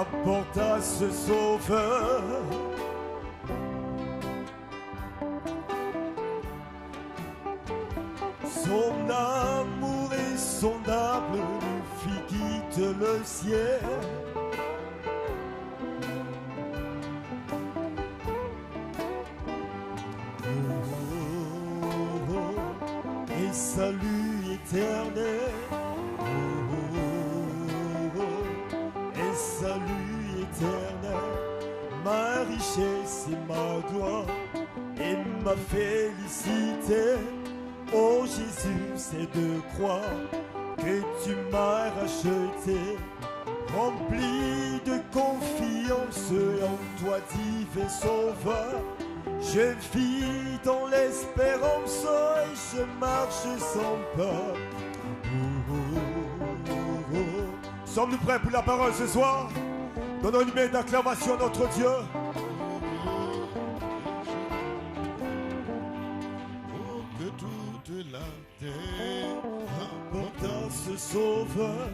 Apporte à ce sauveur son amour insondable lui fit quitter le ciel. Et salut éternel, et salut éternel, ma richesse et ma gloire et ma félicité. Oh Jésus, c'est de croire que tu m'as racheté, rempli de confiance en toi, divin sauveur. Je vis dans l'espérance et je marche sans peur. Sommes-nous prêts pour la parole ce soir? Donnons une main d'acclamation à notre Dieu. Oh, que toute la terre apporte à ce sauveur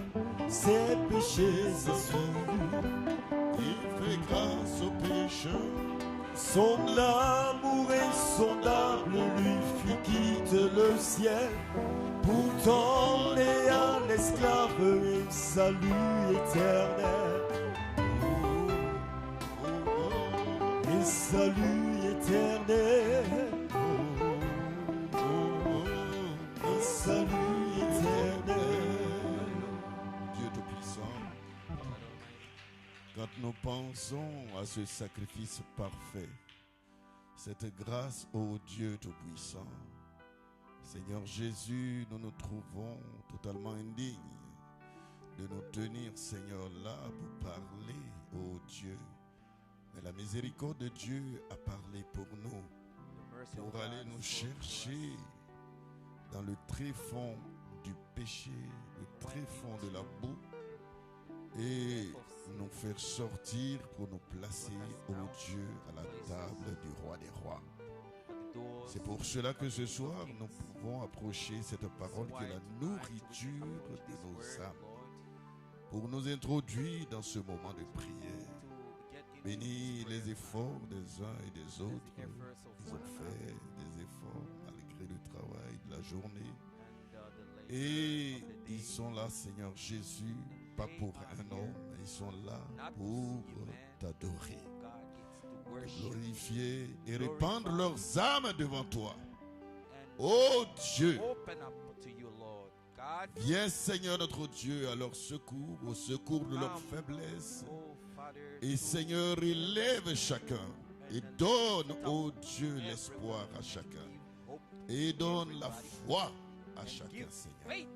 ses péchés assombris. Il fait grâce aux pécheurs. Son amour insondable lui fit quitter le ciel. Pourtant né à l'esclave et salut éternel. Et salut éternel. Et salut éternel. Dieu Tout-Puissant, quand nous pensons à ce sacrifice parfait, cette grâce au Dieu Tout-Puissant, Seigneur Jésus, nous nous trouvons totalement indignes de nous tenir, Seigneur, là pour parler au Dieu. Mais la miséricorde de Dieu a parlé pour nous, pour aller nous chercher dans le tréfonds du péché, le tréfonds de la boue, et nous faire sortir pour nous placer, ô Dieu, à la table du roi des rois. C'est pour cela que ce soir, nous pouvons approcher cette parole qui est la nourriture de nos âmes, pour nous introduire dans ce moment de prière. Bénis les efforts des uns et des autres. Ils ont fait des efforts malgré le travail de la journée. Et ils sont là, Seigneur Jésus, pas pour un homme, mais ils sont là pour t'adorer, te glorifier et répandre leurs âmes devant toi. Oh Dieu, viens Seigneur notre Dieu à leur secours, au secours de leur faiblesse. Et Seigneur, élève chacun et donne, oh Dieu, l'espoir à chacun. Et donne la foi à chacun, Seigneur.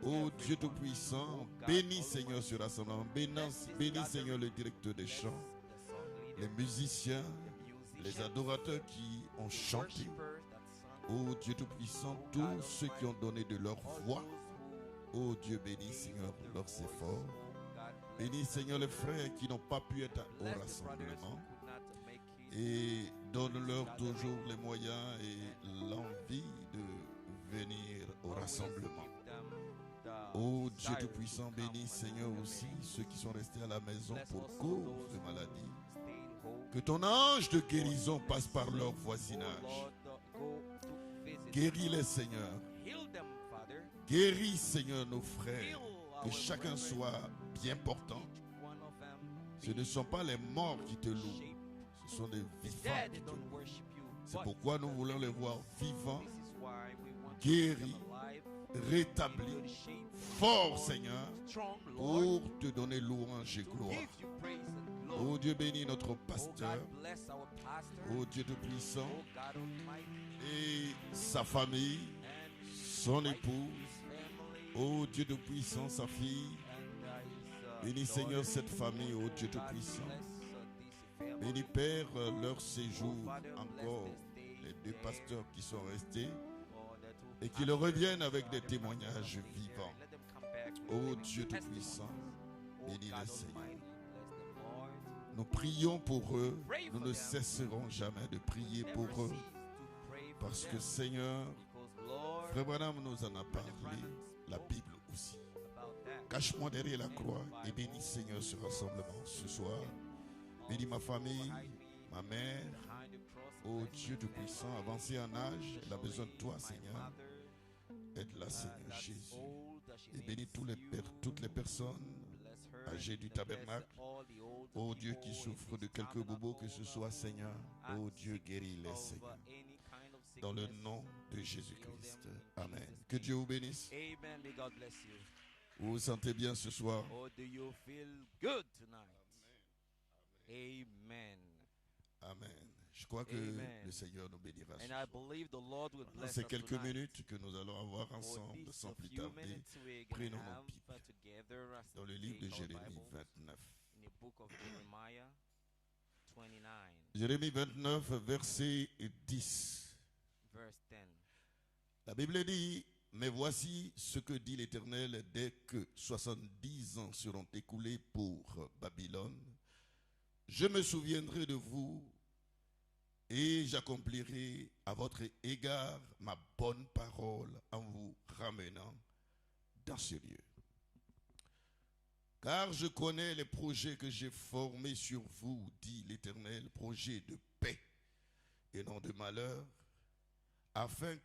Oh Dieu Tout-Puissant, bénis Seigneur ce rassemblement. Bénis Seigneur le directeur des chants, les musiciens, les adorateurs qui ont chanté. Oh Dieu Tout-Puissant, tous ceux qui ont donné de leur voix. Oh Dieu, bénis Seigneur leurs efforts. Bénis Seigneur les frères qui n'ont pas pu être au rassemblement. Et donne-leur toujours les moyens et l'envie de venir au rassemblement. Oh Dieu Tout-Puissant, bénis Seigneur aussi ceux qui sont restés à la maison pour cause de maladie. Que ton ange de guérison passe par leur voisinage. Guéris-les, Seigneur. Guéris, Seigneur, nos frères. Que chacun soit bien portant. Ce ne sont pas les morts qui te louent. Ce sont les vivants qui te louent. C'est pourquoi nous voulons les voir vivants, guéris, rétablis, forts, Seigneur, pour te donner louange et gloire. Oh Dieu, bénis notre pasteur. Oh Dieu Tout-Puissant. Et sa famille, son épouse. Oh Dieu Tout-Puissant, sa fille. Bénis Seigneur cette famille, oh Dieu Tout-Puissant. Bénis Père leur séjour encore, les deux pasteurs qui sont restés, et qu'ils reviennent avec des témoignages vivants. Oh Dieu Tout-Puissant, bénis-les Seigneur. Nous prions pour eux, nous ne cesserons jamais de prier pour eux, parce que Seigneur, Frère Branham nous en a parlé, la Bible aussi. Cache-moi derrière la croix et bénis, Seigneur, ce rassemblement ce soir. Bénis ma famille, ma mère. Oh Dieu Tout-Puissant, avancé en âge, elle a besoin de toi, Seigneur. Aide-la, Seigneur Jésus. Et bénis toutes les personnes âgées du tabernacle. Oh Dieu qui souffre de quelques bobos, que ce soit, Seigneur. Oh Dieu, guéris-les, Seigneur. Dans le nom de Jésus-Christ. Amen. Que Dieu vous bénisse. Amen. May God bless you. Vous vous sentez bien ce soir? Or do you feel good tonight? Amen. Amen. Je crois que Amen. le Seigneur nous bénira. And I believe the Lord will Dans bless ces us quelques tonight. minutes que nous allons avoir For ensemble, this sans plus few tarder, minutes we're prenons gonna nos have Bibles together as dans le we livre de take our Jérémie Bibles 29. in the book of Jeremiah 29, Jérémie 29, verset 10. verse 10. La Bible dit, mais voici ce que dit l'Éternel, dès que 70 ans seront écoulés pour Babylone, je me souviendrai de vous et j'accomplirai à votre égard ma bonne parole en vous ramenant dans ce lieu. Car je connais les projets que j'ai formés sur vous, dit l'Éternel, projets de paix et non de malheur, afin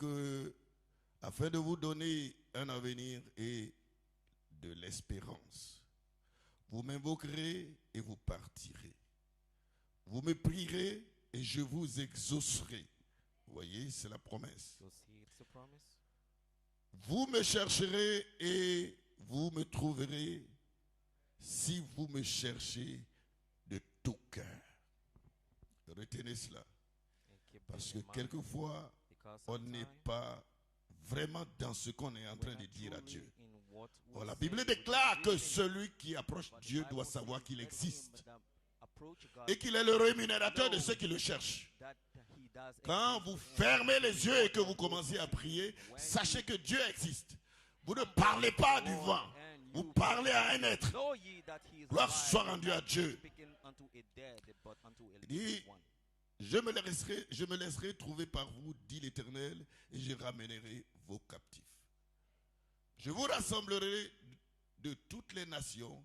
de vous donner un avenir et de l'espérance. Vous m'invoquerez et vous partirez. Vous me prierez et je vous exaucerai. Vous voyez, c'est la promesse. So see, it's a promise. Vous me chercherez et vous me trouverez si vous me cherchez de tout cœur. Retenez cela. And keep Parce this que in mind, quelquefois, because on n'est sometimes pas vraiment dans ce qu'on est en we're train not de dire à truly Dieu. in what Or we la say, Bible we're déclare not que really. celui qui approche But the Dieu Bible doit says, savoir qu'il "Let him existe that approach God et qu'il est le rémunérateur de ceux qui le cherchent. that he does Quand exist vous and fermez les yeux et que reward vous those commencez who à seek prier, him. When sachez you que Dieu existe. Vous ne parlez pas du vent, and vous you parlez à un être. know ye that he is Gloire alive, soit and rendue à not Dieu. speaking unto a dead, but unto a Il dit, living one. je me laisserai trouver par vous, dit l'Éternel, et je ramènerai vos captifs. Je vous rassemblerai de toutes les nations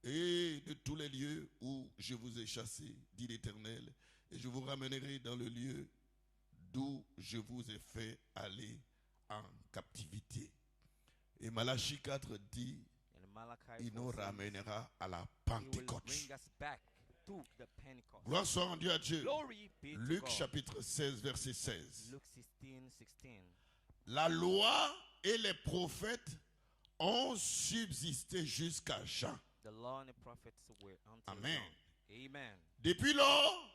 et de tous les lieux où je vous ai chassés, dit l'Éternel, et je vous ramènerai dans le lieu d'où je vous ai fait aller en captivité. Et Malachie 4 dit, And Malachi il nous 4 says, ramènera à la he will Pentecôte. bring us back to the Pentecost. Gloire soit rendue à Dieu. Glory be to Luc God. chapitre 16, verset 16. Luke 16:16. La loi et les prophètes ont subsisté jusqu'à Jean. The law and the prophets were until Amen. John. Amen. Depuis lors,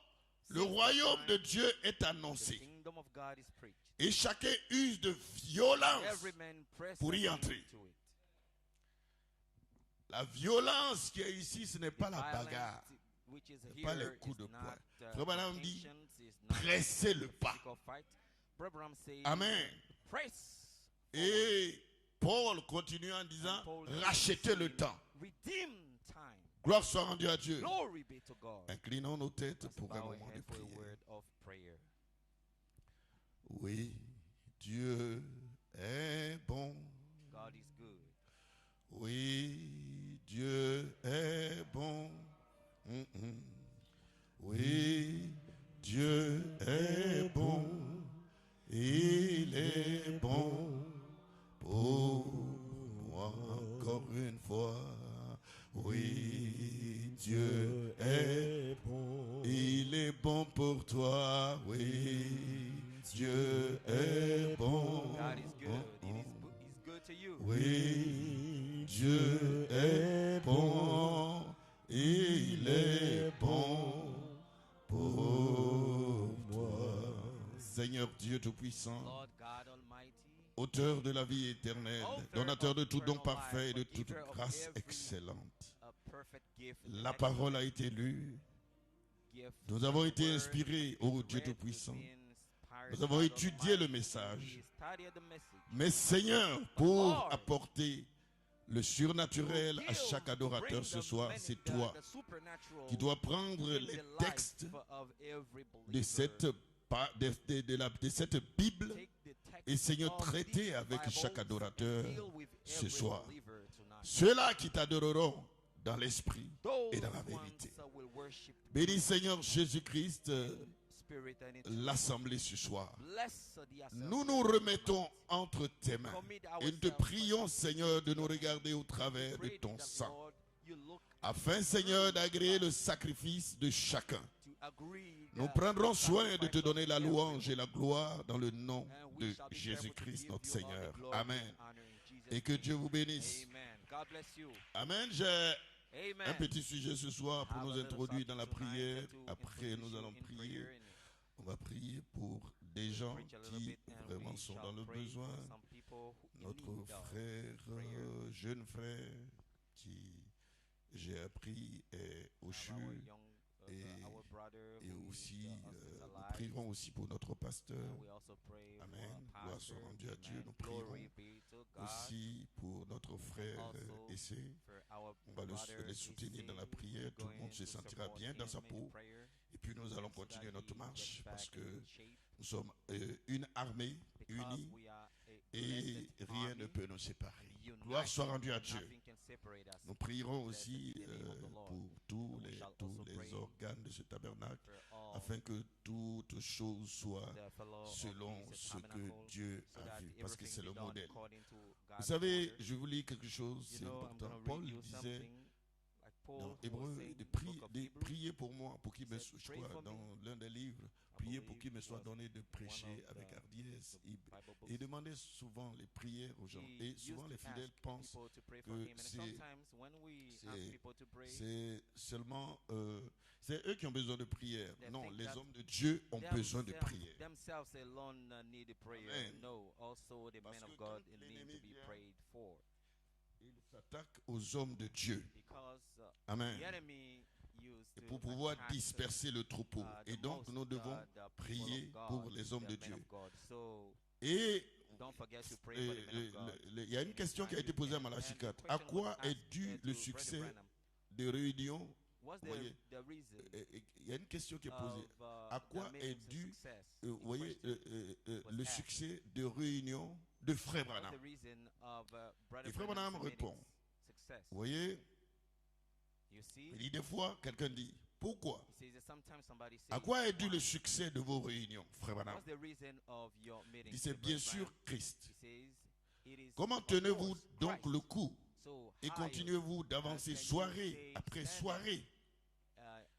le Since that royaume time, de Dieu est the annoncé. kingdom of God is preached. Et chacun use de violence. Every man presses pour y entrer. into it. La violence qui est ici, ce n'est pas la Violence bagarre. which is C'est pas here les coups is de not, poing. Frère Branham dit, contentions, is not pressez le pas. physical fight. Brother Branham says, Amen. press. Et Paul continue en disant, And Paul rachetez le says, temps. Redeem time. Gloire soit rendue à Dieu. Glory be to God. Inclinons nos têtes Let's pour un bow our moment de head for a prière. word of prayer. Oui, Dieu est bon. God is good. Oui, Dieu est bon. Oui, Dieu est bon. Il est bon pour moi encore une fois. Oui, Dieu est bon. Il est bon pour toi. Oui, Dieu est bon. God is good. He's good to you. Oui, Dieu est bon, il est bon pour moi. Seigneur Dieu Tout-Puissant, Lord God Almighty, auteur de la vie éternelle, donateur de tout don parfait et de toute grâce excellente. a perfect gift. La parole a été lue, Gift. nous avons été Word inspirés, ô Dieu read, Tout-Puissant. we've been inspired Nous avons by étudié Almighty. le message. We studied the message. Mais Seigneur, pour Lord, apporter le surnaturel à to chaque bring adorateur ce the soir, many- c'est the- toi the supernatural qui dois prendre in les the life textes of every de believer. cette, de cette Bible Take the text et Seigneur, of traiter this avec Bible, chaque adorateur deal with ce every soir. believer tonight. Ceux-là qui t'adoreront dans l'esprit Those et dans la ones vérité. will worship Bénis Seigneur Jésus-Christ spirit and in truth. l'assemblée ce soir. Bless the assembly. Nous nous remettons entre tes mains Commit et nous te ourselves prions Seigneur de nous regarder au travers de Pray ton that, sang. Lord, you look Afin Seigneur d'agréer le sacrifice de chacun. to agree Nous that prendrons the soin de te sacrifice donner of la everyone, louange et la gloire dans le nom and we de shall be careful to Jésus-Christ give notre you all the Seigneur. glory Amen. and honor in Jesus' Et que name. Dieu vous bénisse. Amen. God bless you. Amen. J'ai Amen. un petit sujet ce soir pour Have a nous little introduire dans la subject tonight prière. to Après, nous introduce allons you in prier. prayer, and On va prier pour des gens preach a little qui bit, and vraiment we sont shall dans le pray for besoin. some people who in Notre need of frère, prayer. jeune frère, qui j'ai appris est au Our CHU. young, et- our brother Et who is, aussi, hospitalized. nous prierons aussi pour notre pasteur. And we also pray for Amen. our Gloire soit pastor. rendue à Dieu. Amen. Nous prierons Glory be to God. aussi pour notre frère Also Essé. for our On va brother les soutenir Issei, dans la prière. Tout le going monde se to sentira support bien dans him sa in peau. prayer, Et puis nous allons so that continuer he notre gets marche parce back in que shape, nous sommes une armée because unie we are a et blessed rien army ne peut nous séparer. united. Gloire soit rendue à Dieu. Nothing can separate us. Nous prierons Blessed aussi be the name of the Lord. pour tous We les, shall tous also les pray organes de ce tabernacle for all afin que toutes choses soient the fellow of selon this ce que tabernacle, Dieu so a that vu, parce que everything c'est be le done modèle. according to Vous God's savez, order. je vous lis quelque chose, You c'est know, I'm important. gonna read Paul you disait something like Paul dans who was Hébreu saying de, in the book of Hebrews. prier pour moi, pour qu'il me said, soit, je "Pray crois, for me." dans l'un des livres, I prier pour believe qu'il me it soit was donné de one prêcher of avec the hardiesse. Bible books. Il demandait souvent les prières aux gens. He Et used souvent to les fidèles ask pensent people to pray for que him, and c'est- sometimes when we ask c'est- people to pray, c'est seulement, c'est eux qui ont besoin de prière. They Non, think les that hommes de Dieu ont besoin de prière. themselves alone need prayer. Amen. No, also the Parce men que of God quand need l'ennemi to be vient- prayed for, Il s'attaque aux hommes de Dieu. because Amen. the enemy used Et to pour pouvoir attack, disperser le troupeau. the Et donc, most, nous devons the people prier of God, pour les hommes the de men Dieu. of God. So Et don't forget to pray for the men of God. il y a une question qui a été posée à Malachie 4. À quoi est dû le succès des réunions? What's Voyez, the reason il y a une question qui est posée. of À quoi the est amazing dû, success? vous The voyez, question le was asked. succès de réunions de Frère What's Branham? the reason of Brother Et Frère Branham's Branham répond. meetings success? Vous voyez, You see, il dit des fois, quelqu'un dit, pourquoi? he says that sometimes somebody says, À quoi est dû "Why?" le succès de vos réunions, Frère Branham? What's the reason of your Il meeting? dit, c'est bien sûr Christ. He says, it is Comment of tenez-vous course donc Christ. le coup So et how continuez-vous d'avancer can you soirée stay après standing, soirée?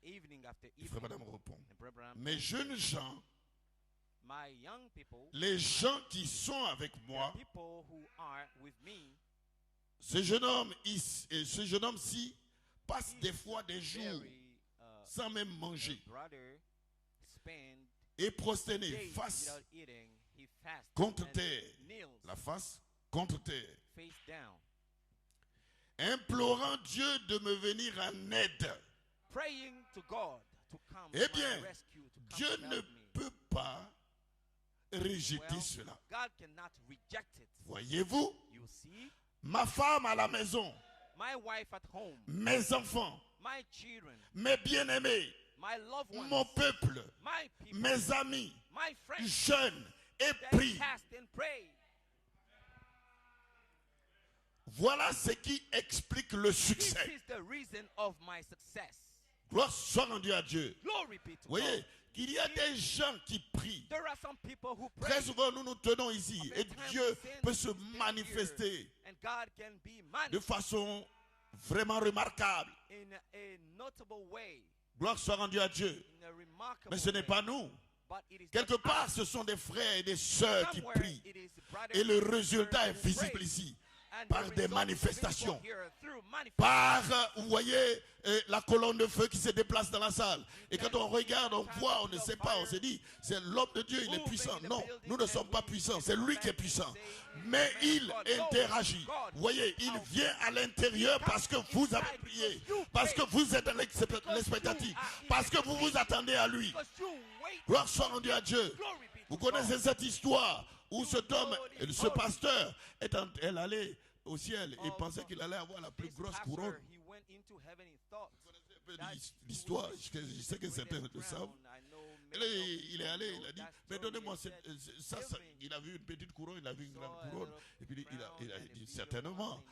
evening after Et Frère evening? Branham répond, And Brother Branham mes answered, jeunes gens, my young people, les gens qui sont avec moi, the people who are with me, ce jeune homme-ci passe des fois des jours very sans même manger brother spend et prosterné days face without eating. He fasts contre and terre, kneels la face contre terre, face down, implorant Dieu de me venir en aide. praying to God to come Eh to bien, my rescue, to come Dieu to ne help me. peut pas rejeter Well, cela. God cannot reject it. Voyez-vous, You see, ma femme à la maison, my wife at home, mes enfants, my children, mes bien-aimés, my loved ones, mon peuple, my people, mes amis, my friends, jeûnent et they prient. fast and pray. Voilà ce qui explique le This succès. is the reason of my success. Gloire soit rendue à Dieu. Glory be to Vous voyez, God. qu'il y a des gens qui prient. There are some people who pray. Très souvent, nous nous tenons ici et Oftentimes Dieu we stand peut se here, manifester and God can be de manifest façon vraiment remarquable. in a notable way, Gloire soit rendue à Dieu. in a remarkable Mais ce n'est way. pas nous. But it is Quelque not part, us. ce sont des frères et des sœurs qui Somewhere prient. it is brothers Et le and résultat est sisters who visible pray. ici. And Par the des result is manifestations. visible here through manifestation. Par, vous voyez, la colonne de feu qui se déplace dans la salle. Et quand on regarde, on voit, on ne sait pas, on se dit, c'est l'homme de Dieu, il est puissant. Non, nous ne sommes pas puissants, c'est lui qui est puissant. Mais il interagit. Vous voyez, il vient à l'intérieur parce que vous avez prié, parce que vous êtes dans l'expectative, parce que vous vous attendez à lui. Because you wait. Gloire soit rendue à Dieu. Glory be to Vous God. connaissez cette histoire où cet homme, ce pasteur, elle allait au ciel et pensait qu'il allait avoir la plus This grosse pastor, couronne. he went into heaven, he thought L'histoire, je sais que certains le savent. Et là, il est allé, il a dit, mais donnez-moi ça, il a vu une petite couronne, il a vu une grande couronne. Et puis il a dit, certainement,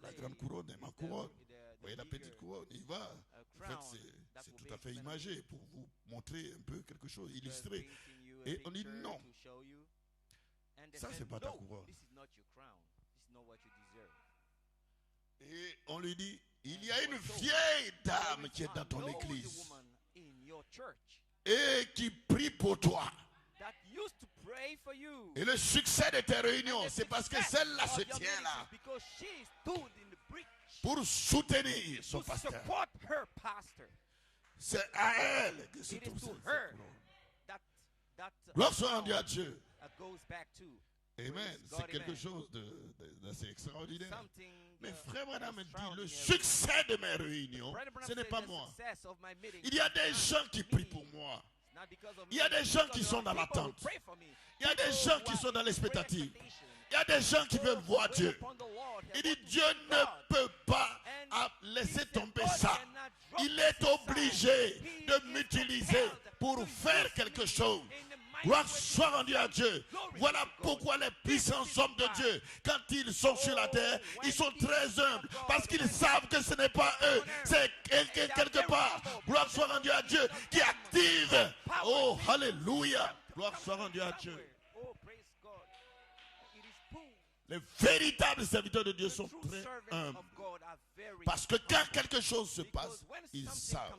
la grande couronne est ma couronne. Vous voyez la petite couronne, il va. En fait, c'est tout à fait imagé pour vous montrer un peu quelque chose, illustrer. Et on dit non. Ça, c'est pas ta couronne. Et on lui dit, il y a une vieille dame qui est dans ton église et qui prie pour toi. Et le succès de tes réunions, c'est parce que celle-là se tient là pour soutenir son pasteur. C'est à elle que se trouve cette couronne. Gloire soit rendue à Dieu. Amen. C'est quelque chose d'assez extraordinaire. Mais frère Branham me dit, le succès de mes réunions, ce n'est pas moi. Il y a des gens qui prient pour moi. Il y a des gens qui sont dans l'attente. Il y a des gens qui sont dans l'expectative. Il y a des gens qui veulent voir Dieu. Il dit, Dieu ne peut pas laisser tomber ça. Il est obligé de m'utiliser pour faire quelque chose. Gloire soit rendue à Dieu. Voilà pourquoi les puissants hommes de Dieu, quand ils sont sur la terre, ils sont très humbles. Parce qu'ils savent que ce n'est pas eux. C'est quelque part. Gloire soit rendue à Dieu qui active. Oh, alléluia. Gloire soit rendue à Dieu. Les véritables serviteurs de Dieu sont très humbles. Parce que quand quelque chose se passe, ils savent.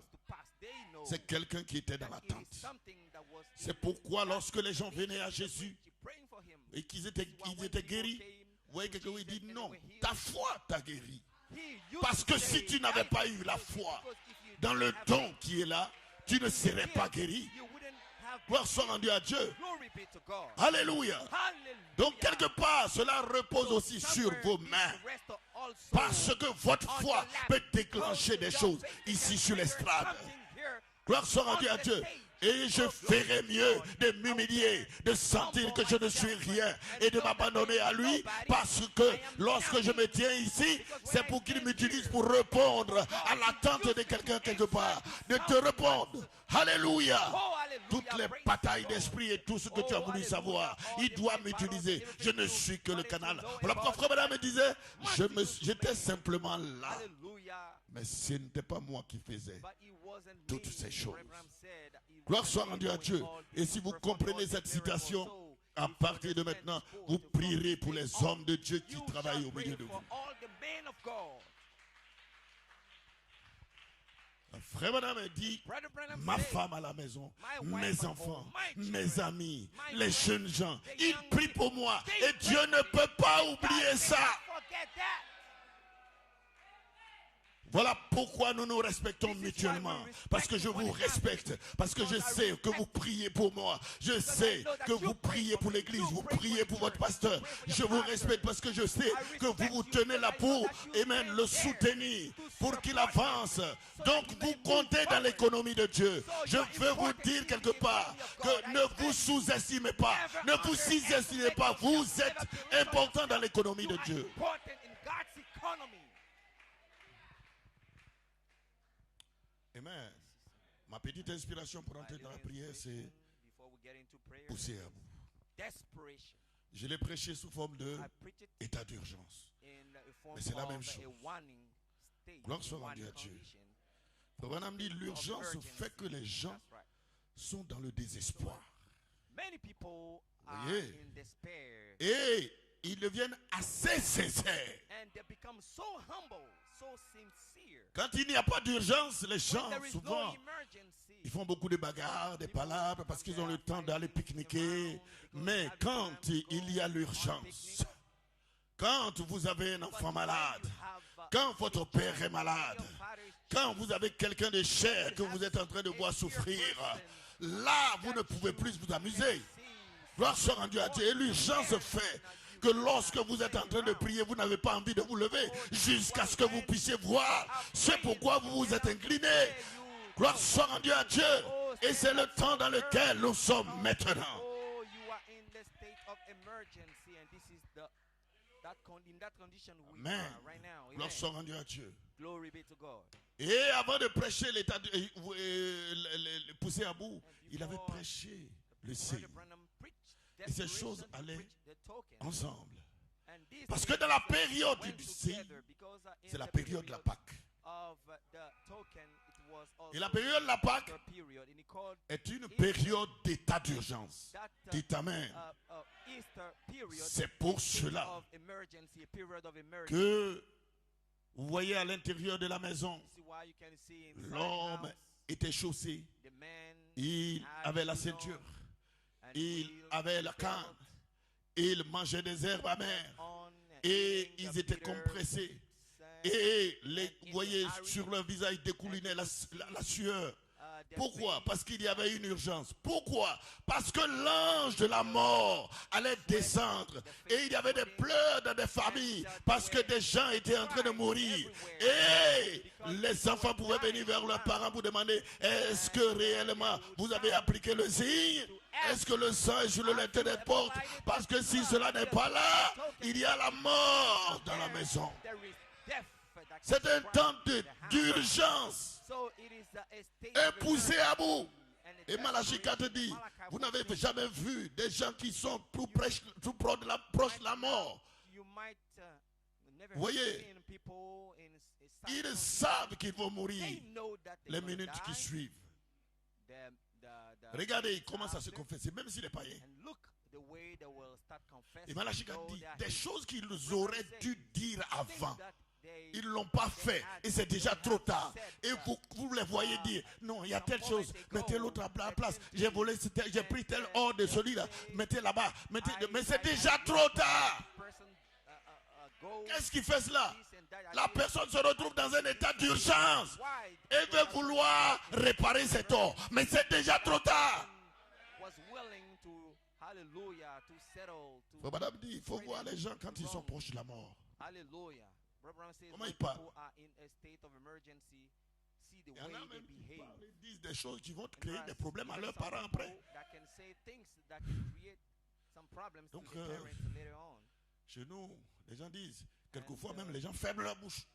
C'est quelqu'un qui était dans l'attente. C'est pourquoi lorsque les gens venaient à Jésus et qu'ils étaient guéris, vous voyez quelqu'un qui dit non, ta foi t'a guéri. Parce que si tu n'avais pas eu la foi dans le don qui est là, tu ne serais pas guéri. Gloire soit rendue à Dieu. Alléluia. Donc quelque part, cela repose aussi sur vos mains. Parce que votre foi peut déclencher des choses ici sur l'estrade. Gloire soit rendue à Dieu. Et je ferai mieux de m'humilier, de sentir que je ne suis rien et de m'abandonner à lui, parce que lorsque je me tiens ici, c'est pour qu'il m'utilise pour répondre à l'attente de quelqu'un quelque part, de te répondre. Alléluia. Toutes les batailles d'esprit et tout ce que tu as voulu savoir, il doit m'utiliser. Je ne suis que le canal. Voilà pourquoi frère Branham me disait, j'étais simplement là. Mais ce n'était pas moi qui faisais toutes ces choses. Gloire soit rendue à Dieu. Et si vous comprenez cette citation, à partir de maintenant, vous prierez pour les hommes de Dieu qui travaillent au milieu de vous. Frère Branham me dit, ma femme à la maison, mes enfants, mes amis, les jeunes gens, ils prient pour moi. Et Dieu ne peut pas oublier ça. Voilà pourquoi nous nous respectons mutuellement. Parce que je vous respecte. Parce que je sais que vous priez pour moi. Je sais que vous priez pour l'église. Vous priez pour votre pasteur. Je vous respecte parce que je sais que vous vous tenez là pour, amen, le soutenir. Pour qu'il avance. Donc vous comptez dans l'économie de Dieu. Je veux vous dire quelque part que ne vous sous-estimez pas. Ne vous sous-estimez pas. Vous êtes important dans l'économie de Dieu. Amen. Ma petite inspiration pour entrer dans la prière, c'est pousser à bout. Je l'ai prêché sous forme d'état d'urgence. Mais c'est la même chose. Gloire soit rendue à Dieu. Frère Branham dit, l'urgence fait que les gens sont dans le désespoir. Voyez? Et ils deviennent assez sincères. Quand il n'y a pas d'urgence, les gens, souvent, ils font beaucoup de bagarres, des palabres, parce qu'ils ont le temps d'aller pique-niquer. Mais quand il y a l'urgence, quand vous avez un enfant malade, quand votre père est malade, quand vous avez quelqu'un de cher que vous êtes en train de voir souffrir, là, vous ne pouvez plus vous amuser. Gloire soit rendue à Dieu. Et l'urgence fait que lorsque vous êtes en train de prier, vous n'avez pas envie de vous lever jusqu'à ce que vous puissiez voir. C'est pourquoi vous vous êtes incliné. Gloire soit rendue à Dieu. Et c'est le temps dans lequel nous sommes maintenant. Amen. Gloire soit rendue à Dieu. Et avant de prêcher l'état de pousser à bout, il avait prêché le signe. Et ces choses allaient ensemble. Parce que dans la période du signe, c'est la période de la Pâque. Et la période de la Pâque est une période d'état d'urgence. Dites Amen. C'est pour cela que vous voyez à l'intérieur de la maison, l'homme était chaussé, il avait la ceinture, il avait la canne, il mangeait des herbes amères et ils étaient compressés. Et vous voyez sur leur visage découlinait la sueur. Pourquoi? Parce qu'il y avait une urgence. Pourquoi? Parce que l'ange de la mort allait descendre. Et il y avait des pleurs dans des familles. Parce que des gens étaient en train de mourir. Et les enfants pouvaient venir vers leurs parents pour demander: est-ce que réellement vous avez appliqué le signe? Est-ce que le sang est sur le linteau des portes? Parce que si cela n'est pas là, il y a la mort dans la maison. C'est un temps d'urgence. Et poussé à bout. Et Malachie 4 dit: vous n'avez jamais vu des gens qui sont tout proches de la mort. Vous voyez, ils savent qu'ils vont mourir les minutes qui suivent. Regardez, ils commencent à se confesser, même s'il est païen. Et Malachie 4 dit des choses qu'ils auraient dû dire avant. Ils ne l'ont pas fait et c'est déjà trop tard. Et vous les voyez dire: non, il y a telle chose, mettez l'autre à la place. J'ai volé, j'ai pris tel or de celui-là, mettez là-bas. Mais c'est déjà trop tard. Qu'est-ce qui fait cela? La personne se retrouve dans un état d'urgence et veut vouloir réparer cet or. Mais c'est déjà trop tard. Madame dit: il faut voir les gens quand ils sont proches de la mort. Comment ils parlent? Il y en a même qui parlent et disent des choses qui vont créer des problèmes à leurs parents après. Donc, chez nous, les gens disent, quelquefois même les gens ferment leur bouche.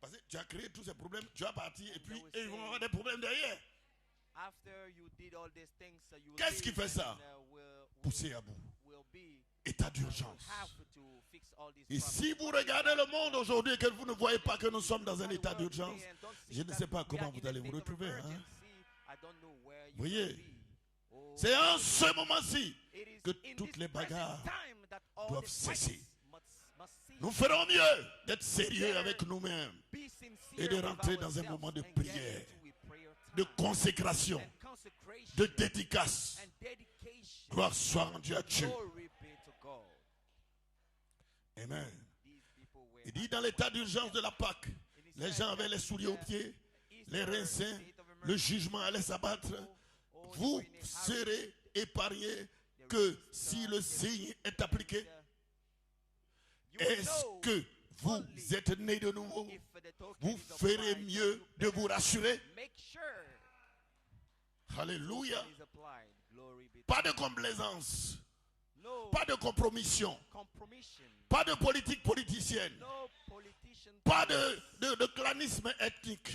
Parce que tu as créé tous ces problèmes, tu as parti et puis ils vont avoir des problèmes derrière. Qu'est-ce qui fait ça? Pousser à bout. État d'urgence. Et si vous regardez le monde aujourd'hui et que vous ne voyez pas que nous sommes dans un état d'urgence, je ne sais pas comment vous allez vous retrouver. Hein? Vous voyez, c'est en ce moment-ci que toutes les bagarres doivent cesser. Nous ferons mieux d'être sérieux avec nous-mêmes et de rentrer dans un moment de prière, de consécration, de dédicace. Gloire soit rendue à Dieu. Amen. Il dit dans l'état d'urgence de la Pâque, les gens avaient les souliers aux pieds, les reins sains, le jugement allait s'abattre. Vous serez épargnés que si le signe est appliqué. Est-ce que vous êtes nés de nouveau? Vous ferez mieux de vous rassurer. Alléluia. Pas de complaisance. Pas de compromission. Pas de politique politicienne. Pas de clanisme ethnique.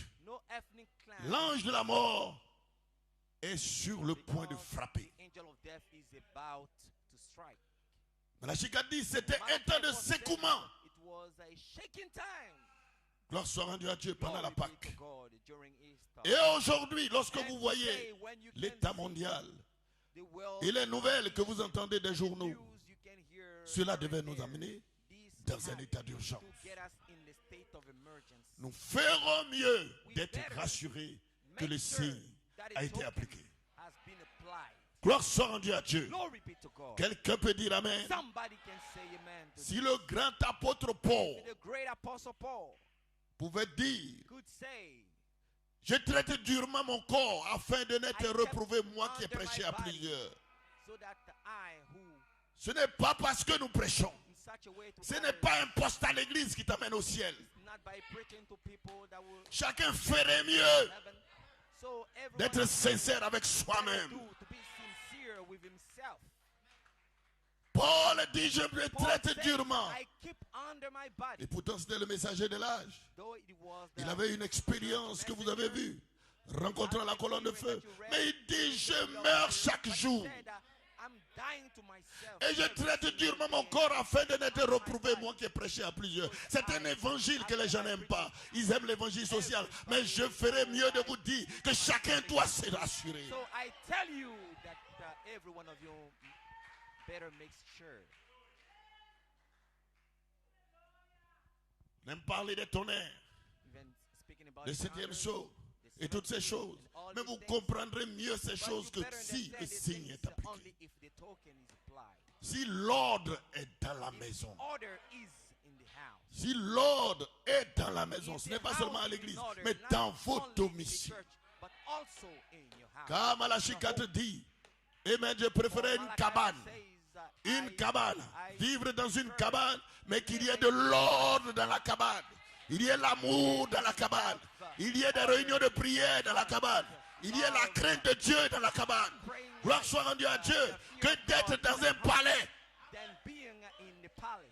L'ange de la mort est sur le point de frapper. Malachie 4 dit c'était un temps de secouement. Gloire soit rendue à Dieu pendant la Pâque. Et aujourd'hui, lorsque vous voyez l'état mondial et les nouvelles que vous entendez des journaux, cela devait nous amener dans un état d'urgence. Nous ferons mieux d'être rassurés que le signe a été appliqué. Gloire soit rendue à Dieu. Quelqu'un peut dire Amen. Si le grand apôtre Paul pouvait dire: je traite durement mon corps afin de n'être reprouvé, moi qui ai prêché à plusieurs. Ce n'est pas parce que nous prêchons. Ce n'est pas un poste à l'église qui t'amène au ciel. Chacun ferait mieux d'être sincère avec soi-même. Paul dit: je me traite durement. Et pourtant c'était le messager de l'âge. Il avait une expérience que vous avez vue. rencontrant la colonne de feu. Mais il dit, je meurs chaque jour. Et je traite durement mon corps afin de n'être reprouvé, moi qui ai prêché à plusieurs. C'est un évangile que les gens n'aiment pas. Ils aiment l'évangile social. Mais je ferai mieux de vous dire que chacun doit se rassurer. So I tell you that every one of you better make sure. N'aime parler des tonnerres, Even speaking about de septième thunders, saut the et toutes ces seventh choses. and all Mais these vous things, comprendrez mieux ces but choses you que better si le understand these signe things est appliqué. only if the token is applied. Si l'ordre est dans la If maison. order is in the house. Si l'ordre est dans la maison, If ce the n'est pas house seulement à is in l'église, order, mais not dans vos only in the domiciles. church, but also in your house. Car Malachie 4 dit, Amen, je préférais une Malachi cabane. says, Une I- cabane. I Vivre dans une prefer cabane, mais qu'il y ait de l'ordre dans la cabane. Il y ait l'amour dans la cabane. Il y ait des réunions de prière dans la cabane. Il y ait la crainte de Dieu dans la cabane. Gloire soit rendue à Dieu que d'être dans un palais. than being in the palace.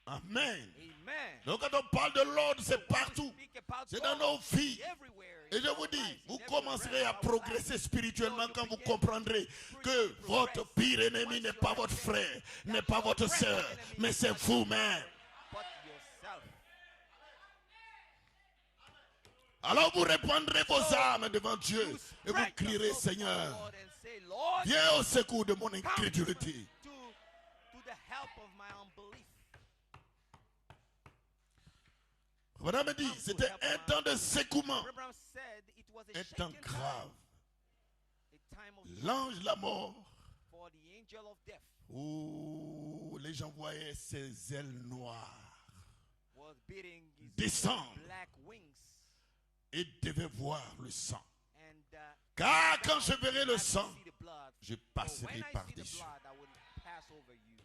Amen. Amen. Donc quand on parle de l'ordre, c'est partout. Speak about C'est dans God nos vies. everywhere in Et je our vous dis, lives, vous in every commencerez à realm of our lives. progresser spirituellement quand vous comprendrez que votre pire ennemi n'est pas votre frère, n'est pas votre soeur, mais c'est vous-même. But yourself. Alors vous répandrez vos âmes devant Dieu You et vous spread crierez, yourself before Seigneur, the Lord and say, Lord, viens au secours de mon come incrédulité. to the help of my unbelief. Voilà me dit, c'était un temps de secouement, Abraham said it was a un temps shaken grave. time, a time of L'ange de la mort, for the angel of death où les gens voyaient ses ailes noires was beating his descendre black wings. et devait voir le sang. And Car quand je verrai le I sang, see the blood. je So when passerai I see the par-dessus. blood, I will pass over you.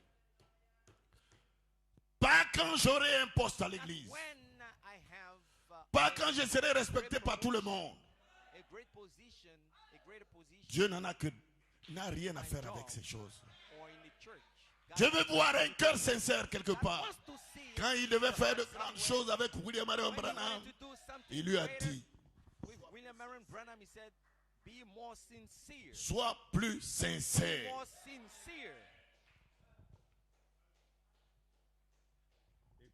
Pas quand j'aurai un poste à Not l'église. when I have Pas quand je serai respecté par tout le monde. a greater position Dieu n'a rien à faire avec ces choses. or in the church. Je veux voir un cœur sincère quelque God part. wants to see Quand il devait faire de somewhere. grandes choses avec William Marion When he Branham, wanted to do something il lui a greater dit, with William Marion Branham, he said, be more sincere. sois plus sincère. More sincere.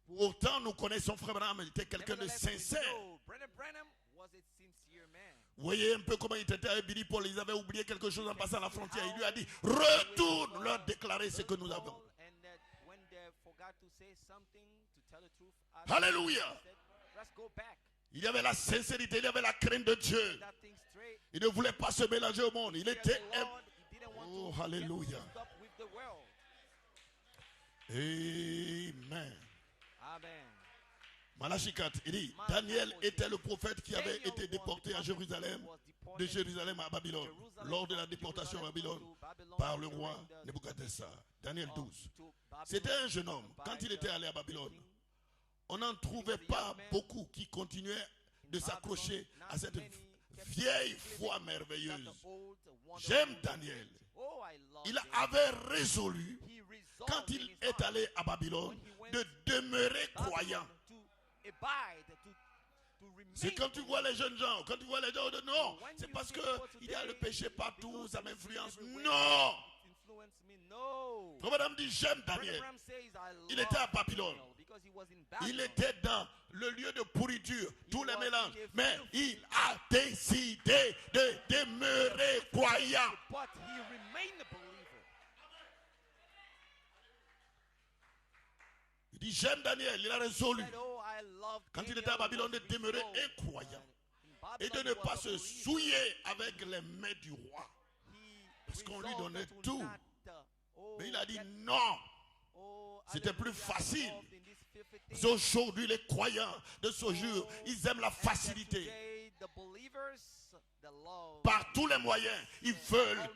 Pourtant, nous connaissons frère Branham, il était quelqu'un de Nevertheless, we sincère. know Brother Branham was a sincere man. Vous voyez un peu comment il était avec Billy Paul. Ils avaient oublié quelque chose en passant la frontière. Il lui a dit, retourne leur déclarer ce que nous avons. And that when they forgot to say something, to tell the truth, Hallelujah. he said, let's go back. Il y avait la sincérité, il y avait la crainte de Dieu. That thing straight. Il ne voulait pas se mélanger au monde. Il Feared était the Lord. He didn't want Oh, to get hallelujah. mixed up with the world. Amen. Amen. Malachie 4, il dit, Daniel était le prophète qui avait été déporté à Jérusalem, de Jérusalem à Babylone, lors de la déportation à Babylone par le roi Nebuchadnezzar. Daniel 12. C'était un jeune homme. Quand il était allé à Babylone, on n'en trouvait pas beaucoup qui continuaient de s'accrocher à cette vieille foi merveilleuse. J'aime Daniel. Il avait résolu, quand il est allé à Babylone, de demeurer croyant. C'est quand tu vois les jeunes gens, quand tu vois les gens, non, c'est parce qu'il y a le péché partout, ça m'influence. Non! Madame dit, j'aime Daniel. Il était à Babylone. Il était dans le lieu de pourriture, tous les mélanges. Mais il a décidé de demeurer croyant. Il dit, j'aime Daniel. Il a résolu, quand il était à Babylone, de demeurer incroyant. Et de ne pas se souiller avec les mains du roi. Parce qu'on lui donnait tout. Mais il a dit non. C'était plus facile. Aujourd'hui, les croyants de ce jour, ils aiment la facilité. Par tous les moyens, ils veulent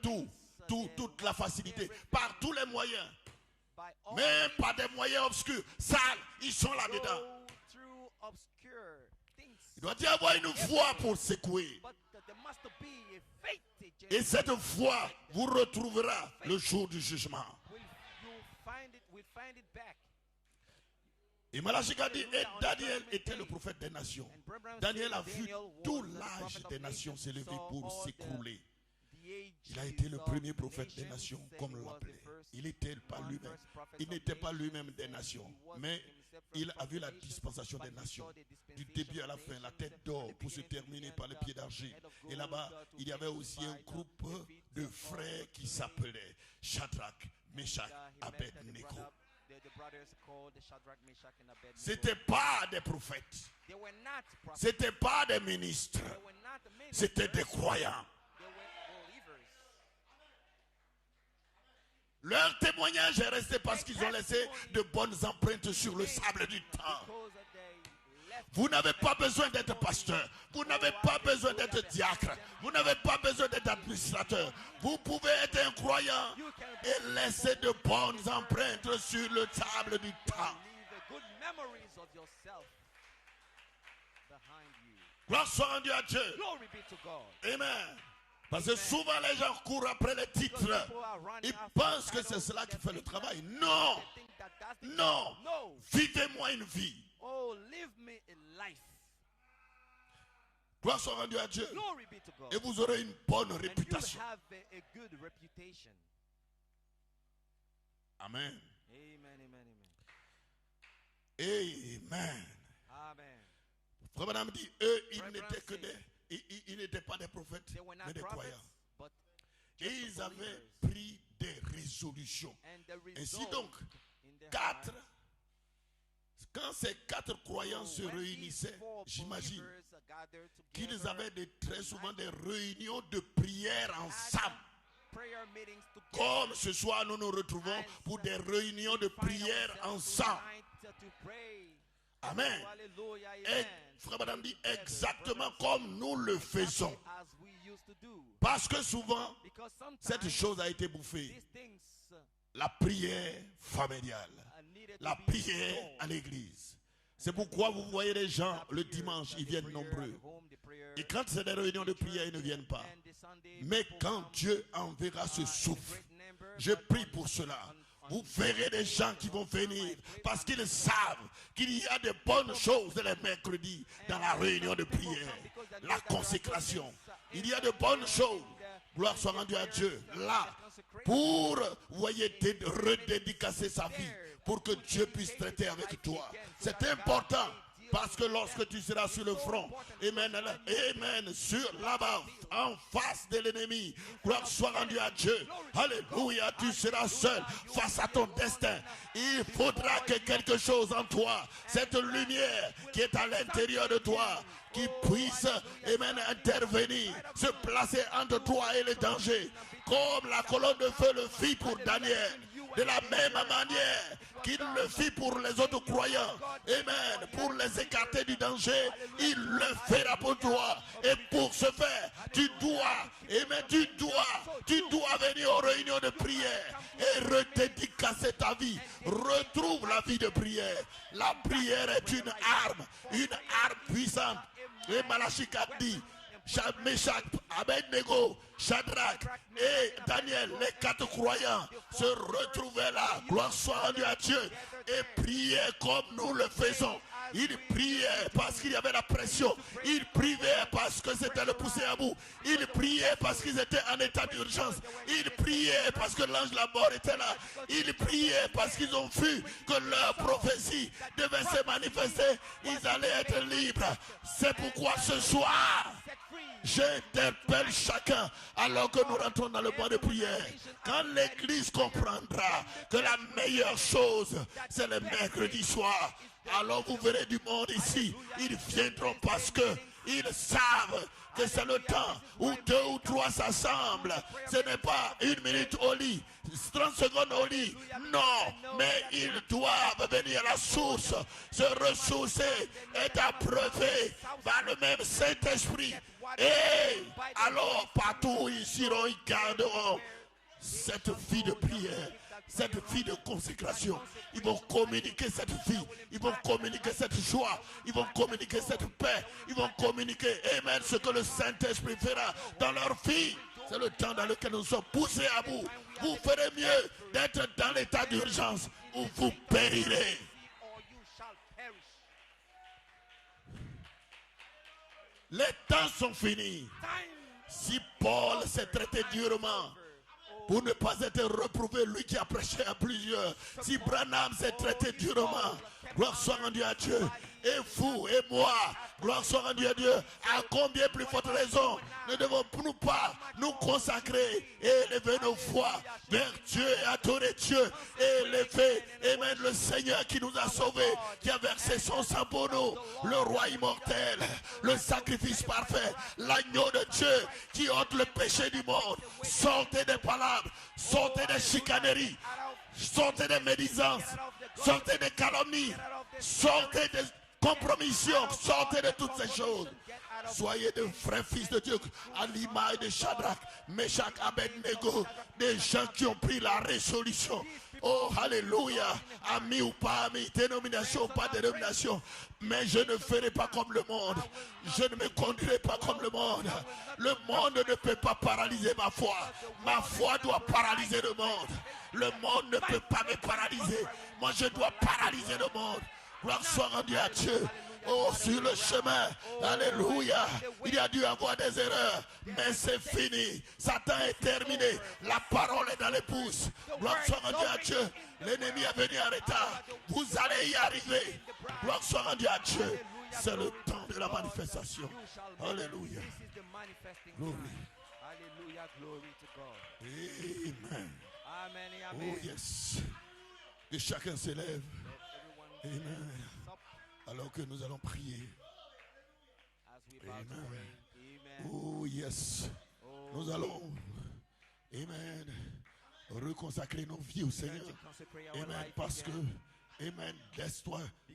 toute la facilité. Par tous les moyens. Même par des moyens obscurs, sales, ils sont là-dedans. Il doit y avoir une foi pour secouer. Et cette foi vous retrouvera le jour du jugement. Et Malachie a dit, et Daniel était le prophète des nations. Daniel a vu tout l'âge des nations s'élever pour s'écrouler. Il a été le premier prophète des nations, comme on l'appelait. Il n'était pas lui-même. Il n'était pas lui-même des nations, mais il a vu la dispensation des nations. Du début à la fin, la tête d'or pour se terminer par les pieds d'argile. Et là-bas, il y avait aussi un groupe de frères qui s'appelaient Shadrach, Meshach, Abednego. Ce n'étaient pas des prophètes. Ce n'étaient pas des ministres. C'était des croyants. Leur témoignage est resté parce qu'ils ont laissé de bonnes empreintes sur le sable du temps. Vous n'avez pas besoin d'être pasteur. Vous n'avez pas besoin d'être diacre. Vous n'avez pas besoin d'être administrateur. Vous pouvez être un croyant et laisser de bonnes empreintes sur le sable du temps. Gloire soit rendue à Dieu. Amen. Parce que souvent les gens courent après les titres. Ils pensent que c'est cela qui fait le travail. Non. Non. Vivez-moi une vie. Gloire soit rendue à Dieu. Et vous aurez une bonne réputation. Amen. Amen. Frère Madame dit, eux, ils n'étaient que ils n'étaient pas des prophètes, mais des croyants. Et ils avaient pris des résolutions. Ainsi donc, quand ces 4 croyants se réunissaient, j'imagine qu'ils avaient très souvent des réunions de prière ensemble. Comme ce soir, nous nous retrouvons pour des réunions de prière ensemble. Amen. Et frère Madame dit exactement comme nous le faisons. Parce que souvent, cette chose a été bouffée. La prière familiale. La prière à l'église. C'est pourquoi vous voyez les gens le dimanche, ils viennent nombreux. Et quand c'est des réunions de prière, ils ne viennent pas. Mais quand Dieu enverra ce souffle, je prie pour cela. Vous verrez des gens qui vont venir parce qu'ils savent qu'il y a de bonnes choses les mercredis dans la réunion de prière, la consécration. Il y a de bonnes choses. Gloire soit rendue à Dieu. Là, pour, vous voyez, redédicacer sa vie, pour que Dieu puisse traiter avec toi. C'est important. Parce que lorsque tu seras sur le front, amen, amen, sur là-bas, en face de l'ennemi, gloire soit rendue à Dieu. Alléluia, tu seras seul face à ton destin. Il faudra que quelque chose en toi, cette lumière qui est à l'intérieur de toi, qui puisse, amen, intervenir, se placer entre toi et le danger. Comme la colonne de feu le fit pour Daniel. De la même manière qu'il le fit pour les autres croyants. Amen. Pour les écarter du danger, il le fera pour toi. Et pour ce faire, tu dois venir aux réunions de prière et redédicacer ta vie. Retrouve la vie de prière. La prière est une arme puissante. Et Malachie a dit, Meshach, Abednego, Shadrach et Daniel, les 4 croyants, se retrouvaient là. Gloire soit rendue à Dieu. Et priaient comme nous le faisons. Ils priaient parce qu'il y avait la pression. Ils priaient parce que c'était le poussé à bout. Ils priaient parce qu'ils étaient en état d'urgence. Ils priaient parce que l'ange de la mort était là. Ils priaient parce qu'ils ont vu que leur prophétie devait se manifester. Ils allaient être libres. C'est pourquoi ce soir, j'interpelle chacun alors que nous rentrons dans le banc de prière. Quand l'église comprendra que la meilleure chose, c'est le mercredi soir, alors vous verrez du monde ici. Ils viendront parce que ils savent que c'est le temps où 2 ou 3 s'assemblent. Ce n'est pas 1 minute au lit, 30 secondes au lit. Non, mais ils doivent venir à la source, se ressourcer, être abreuvés par le même Saint-Esprit. Et alors partout où ils iront, ils garderont cette vie de prière, cette vie de consécration. Ils vont communiquer cette vie, ils vont communiquer cette joie, ils vont communiquer cette paix, ils vont communiquer, amen, ce que le Saint-Esprit fera dans leur vie. C'est le temps dans lequel nous sommes poussés à bout. Vous ferez mieux d'être dans l'état d'urgence où vous périrez. Les temps sont finis. Si Paul s'est traité durement pour ne pas être reprouvé, lui qui a prêché à plusieurs, si Branham s'est traité durement, gloire soit rendue à Dieu, et vous et moi, gloire soit rendue à Dieu, à combien plus forte raison ne devons-nous pas nous consacrer et élever nos voix vers Dieu et adorer Dieu et élever, amen, le Seigneur qui nous a sauvés, qui a versé son sang pour nous, le roi immortel, le sacrifice parfait, l'agneau de Dieu qui ôte le péché du monde. Sortez des palabres, sortez des chicaneries, sortez des médisances, sortez des calomnies, sortez des compromissions, sortez de toutes ces choses. Soyez de vrais fils de Dieu, à l'image de Shadrach, Meshach, Abednego, des gens qui ont pris la résolution. Oh, alléluia, amis ou pas amis, dénomination ou pas dénomination, mais je ne ferai pas comme le monde, je ne me conduirai pas comme le monde. Le monde ne peut pas paralyser ma foi doit paralyser le monde. Le monde ne peut pas me paralyser, moi je dois paralyser le monde. Gloire soit rendue à Dieu. Oh, sur le chemin, alléluia, il y a dû avoir des erreurs, mais c'est fini. Satan est terminé. La parole est dans les pouces. Gloire soit rendue à Dieu. L'ennemi est venu en retard. Vous allez y arriver. Gloire soit rendue à Dieu. C'est le temps de la manifestation. Alléluia. Glory. Hallelujah, glory to God. Amen. Amen. Oh Amen. yes. Que chacun s'élève. Let everyone Amen. stop Alors que nous allons prier. as we bow to Amen. pray. Amen. Oh yes. Oh, Nous allons, amen, reconsacrer nos vies au we're going Seigneur. to consecrate our Amen. life Parce que, again. amen,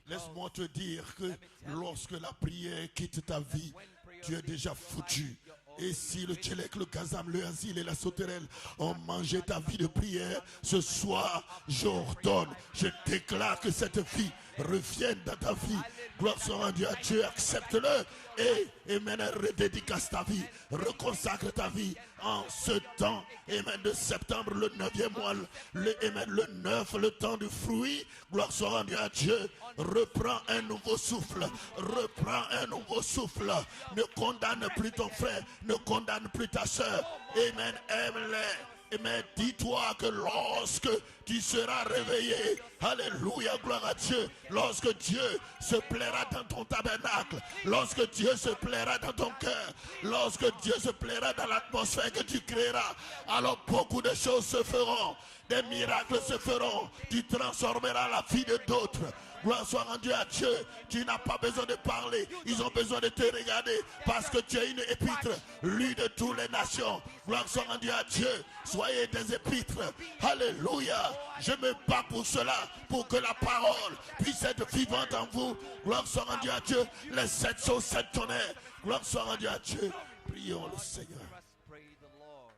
laisse-moi te dire que lorsque la prière quitte ta vie, When prayer tu es leaves déjà your foutu. life, you're all Et si le finished. Tchelek, le Kazam, le Asile et la Sauterelle ont mangé ta vie de prière, ce soir, j'ordonne, je déclare que cette vie revienne dans ta vie. Gloire soit rendue à Dieu, accepte-le et amen, redédicace ta vie, reconsacre ta vie en ce temps, amen, de septembre, le 9e mois, le 9, le temps du fruit. Gloire soit rendue à Dieu. Reprends un nouveau souffle, reprends un nouveau souffle. Ne condamne plus ton frère, ne condamne plus ta soeur. Amen, aime-les. Mais dis-toi que lorsque tu seras réveillé, alléluia, gloire à Dieu, lorsque Dieu se plaira dans ton tabernacle, lorsque Dieu se plaira dans ton cœur, lorsque Dieu se plaira dans l'atmosphère que tu créeras, alors beaucoup de choses se feront, des miracles se feront, tu transformeras la vie de d'autres. Gloire soit rendue à Dieu. Tu n'as pas besoin de parler. Ils ont besoin de te regarder parce que tu es une épître lue de toutes les nations. Gloire soit rendue à Dieu. Soyez des épîtres. Alléluia. Je me bats pour cela, pour que la parole puisse être vivante en vous. Gloire soit rendue à Dieu. Les 7 sauts, 7 tonnerres. Gloire soit rendue à Dieu. Prions le Seigneur. Let's pray the Lord.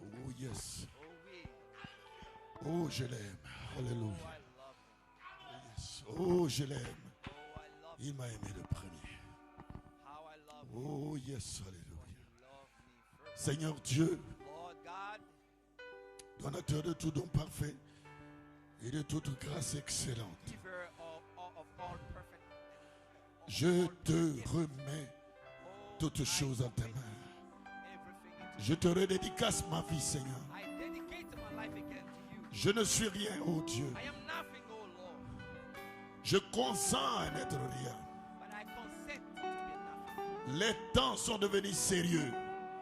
Oh yes. Oh, we. Oh, je l'aime. Alléluia. I love him. Oh, je l'aime. Oh, I love him. Il m'a aimé le premier. How I love him. Oh yes, alléluia. Love me first. Seigneur Dieu, Lord God, donateur de tout don parfait et de toute grâce excellente, giver of all perfect. je te remets Oh, toutes I choses en tes mains. everything into Je te redédicace ma vie, Seigneur. I dedicate my life again to you. Je ne suis rien, oh Dieu. I am nothing, oh Lord, Je consens à n'être rien. but I consent to be nothing. Les temps sont devenus sérieux.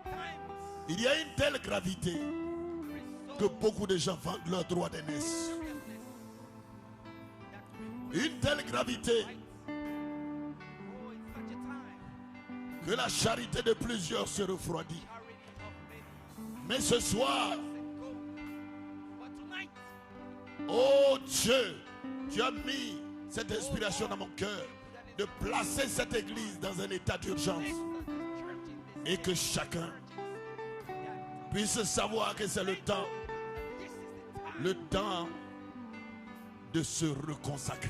Times Il y a une telle gravité que beaucoup de gens vendent leurs droits d'aînesse. Une telle gravité que la charité de plusieurs se refroidit. Mais ce soir, oh Dieu, tu as mis cette inspiration dans mon cœur de placer cette église dans un état d'urgence et que chacun puisse savoir que c'est le temps de se reconsacrer,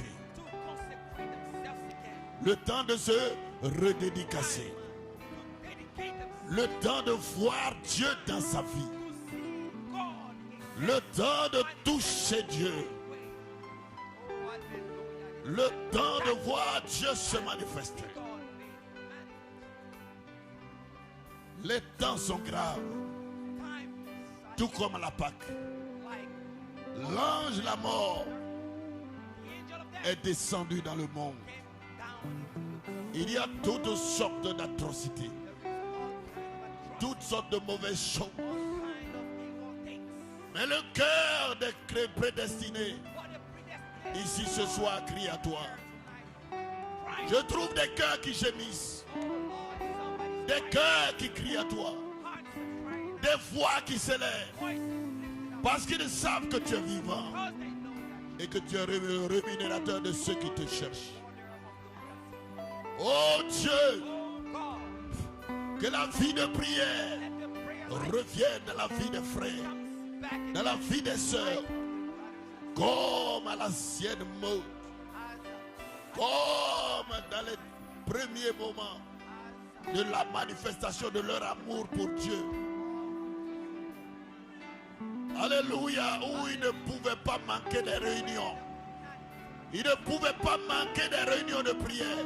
le temps de se redédicacer, le temps de voir Dieu dans sa vie, le temps de toucher Dieu, le temps de voir Dieu se manifester. Les temps sont graves, tout comme à la Pâque. L'ange de la mort est descendu dans le monde. Il y a toutes sortes d'atrocités, toutes sortes de mauvaises choses. Mais le cœur des prédestinés ici ce soir crie à toi. Je trouve des cœurs qui gémissent, des cœurs qui crient à toi, des voix qui s'élèvent, parce qu'ils savent que tu es vivant et que tu es le rémunérateur de ceux qui te cherchent. Oh Dieu, que la vie de prière revienne dans la vie des frères, dans la vie des sœurs, comme à l'ancienne mode, comme dans les premiers moments de la manifestation de leur amour pour Dieu. Alléluia, où il ne pouvait pas manquer des réunions. Il ne pouvait pas manquer des réunions de prière.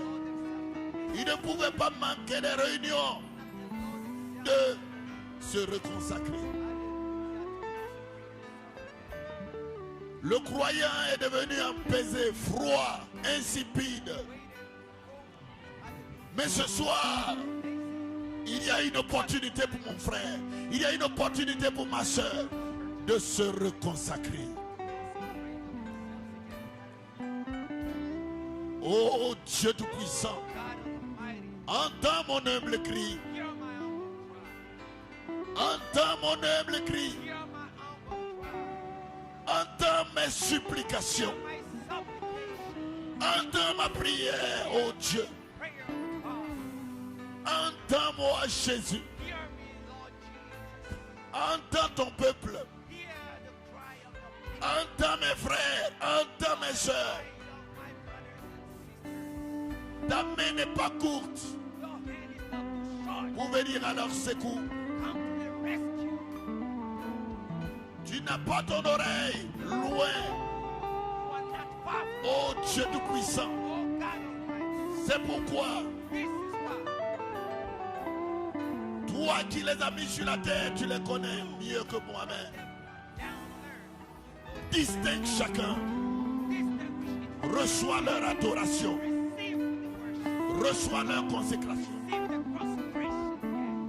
Il ne pouvait pas manquer des réunions de se reconsacrer. Le croyant est devenu apaisé, froid, insipide. Mais ce soir, il y a une opportunité pour mon frère, il y a une opportunité pour ma soeur de se reconsacrer. Oh Dieu Tout-Puissant, entends mon humble cri. Entends mon humble cri. Entends mes supplications. Entends ma prière, oh Dieu. Entends-moi, Jésus. Entends ton peuple. Entends mes frères. Entends mes soeurs. Ta main n'est pas courte pour venir à leur secours. Tu n'as pas ton oreille loin. Oh Dieu Tout-Puissant. C'est pourquoi toi qui les as mis sur la terre, tu les connais mieux que moi-même. Distingue chacun. Reçois leur adoration. Reçois leur consécration.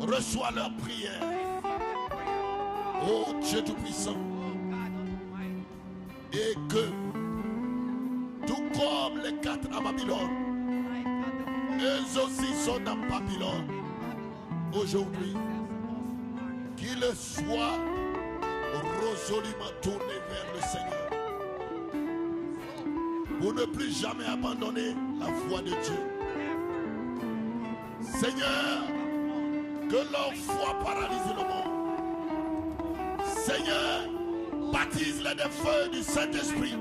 Reçois leur prière. Oh Dieu Tout-Puissant. Et que, tout comme les 4 à Babylone, eux aussi sont dans Babylone. Aujourd'hui, qu'ils soient résolument tournés vers le Seigneur. Pour ne plus jamais abandonner la voie de Dieu. Seigneur, que leur foi paralyse le monde. Seigneur, baptise-les des feux du Saint-Esprit.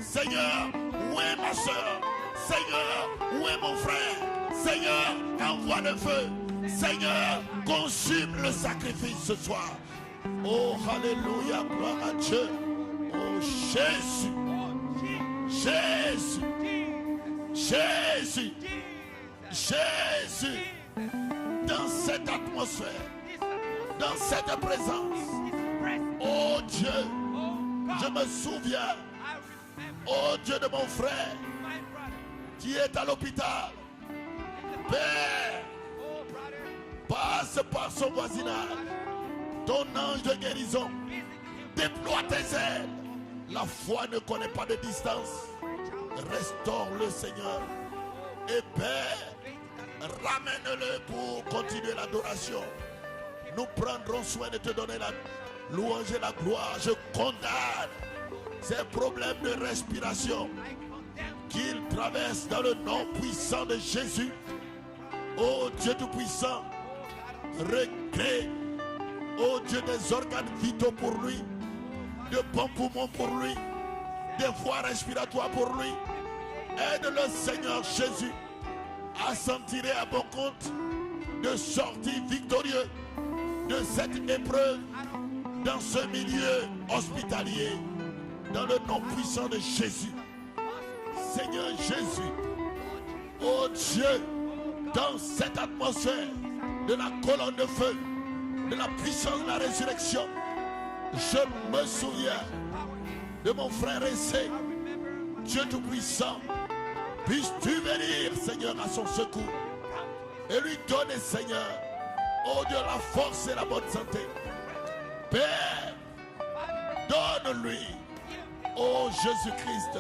Seigneur, où est ma soeur? Seigneur, où est mon frère? Seigneur, envoie le feu. Seigneur, consume le sacrifice ce soir. Oh, alléluia, gloire à Dieu. Oh, Jésus. Jésus. Jésus. Jésus. Dans cette atmosphère, dans cette présence. Oh Dieu, je me souviens. Oh Dieu de mon frère qui est à l'hôpital. Père, passe par son voisinage. Ton ange de guérison, déploie tes ailes. La foi ne connaît pas de distance. Restaure le Seigneur. Et Père, ramène-le pour continuer l'adoration. Nous prendrons soin de te donner la louange et la gloire. Je condamne ces problèmes de respiration qu'il traverse dans le nom puissant de Jésus. Oh Dieu Tout-Puissant, recrée, oh Dieu, des organes vitaux pour lui, de bons poumons pour lui, des voies respiratoires pour lui. Aide le Seigneur Jésus à s'en tirer à bon compte, de sortir victorieux de cette épreuve dans ce milieu hospitalier, dans le nom puissant de Jésus. Seigneur Jésus, oh Dieu, dans cette atmosphère de la colonne de feu, de la puissance de la résurrection. Je me souviens de mon frère Essé. Dieu Tout-Puissant, puisses-tu venir, Seigneur, à son secours et lui donner, Seigneur, oh Dieu, la force et la bonne santé. Père, donne-lui, oh Jésus-Christ,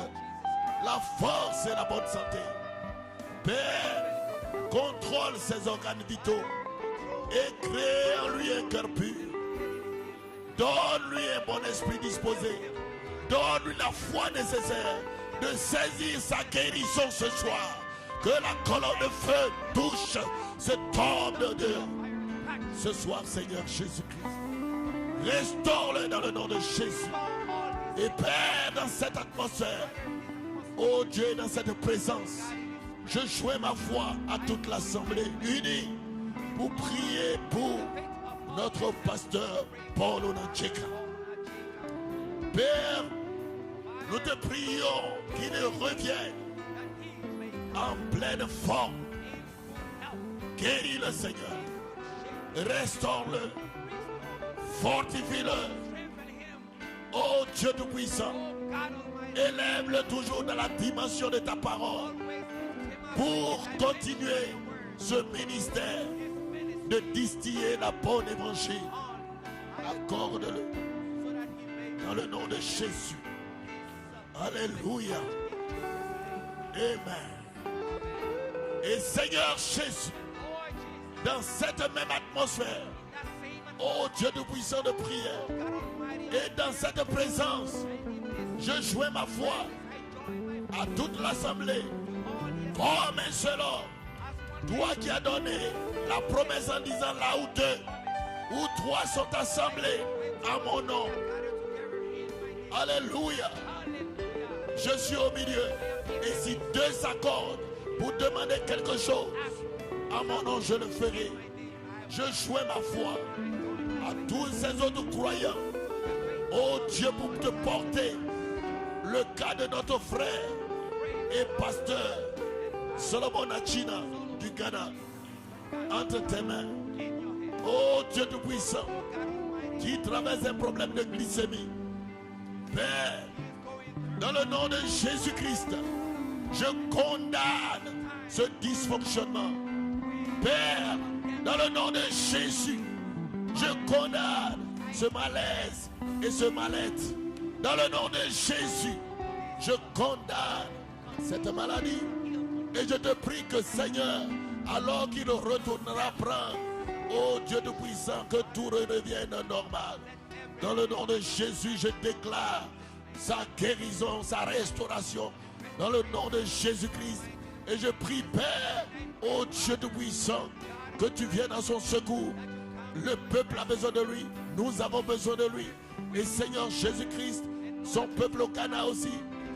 la force et la bonne santé. Père, contrôle ses organes vitaux et crée en lui un cœur pur. Donne-lui un bon esprit disposé. Donne-lui la foi nécessaire de saisir sa guérison ce soir. Que la colonne de feu touche cet homme de Dieu. Ce soir, Seigneur Jésus-Christ, restaure-le dans le nom de Jésus. Et Père, dans cette atmosphère, oh Dieu, dans cette présence, je joins ma foi à toute l'assemblée unie pour prier pour notre pasteur Paul Onacheka. Père, nous te prions qu'il revienne en pleine forme. Guéris le Seigneur, restaure-le, fortifie-le. Oh Dieu Tout-Puissant, élève-le toujours dans la dimension de ta parole pour continuer ce ministère de distiller la bonne évangile. Accorde-le dans le nom de Jésus. Alléluia. Amen. Et Seigneur Jésus, dans cette même atmosphère, oh Dieu Tout-Puissant de prière, et dans cette présence, je joins ma foi à toute l'assemblée comme un seul homme. Toi qui as donné la promesse en disant là où deux ou trois sont assemblés à mon nom. Alléluia. Je suis au milieu. Et si deux s'accordent pour demander quelque chose, à mon nom je le ferai. Je joins ma foi à tous ces autres croyants. Oh Dieu, pour te porter le cas de notre frère et pasteur Solomon Achina du Ghana entre tes mains. Oh Dieu Tout-Puissant, qui traverse un problème de glycémie. Père, dans le nom de Jésus-Christ, je condamne ce dysfonctionnement. Père, dans le nom de Jésus, je condamne ce malaise et ce mal-être. Dans le nom de Jésus, je condamne cette maladie. Et je te prie que Seigneur, alors qu'il retournera prendre, oh Dieu Tout-Puissant, que tout redevienne normal. Dans le nom de Jésus, je déclare sa guérison, sa restauration. Dans le nom de Jésus-Christ. Et je prie, Père, oh Dieu Tout-Puissant, que tu viennes à son secours. Le peuple a besoin de lui. Nous avons besoin de lui. Et Seigneur Jésus-Christ, son peuple au Ghana aussi.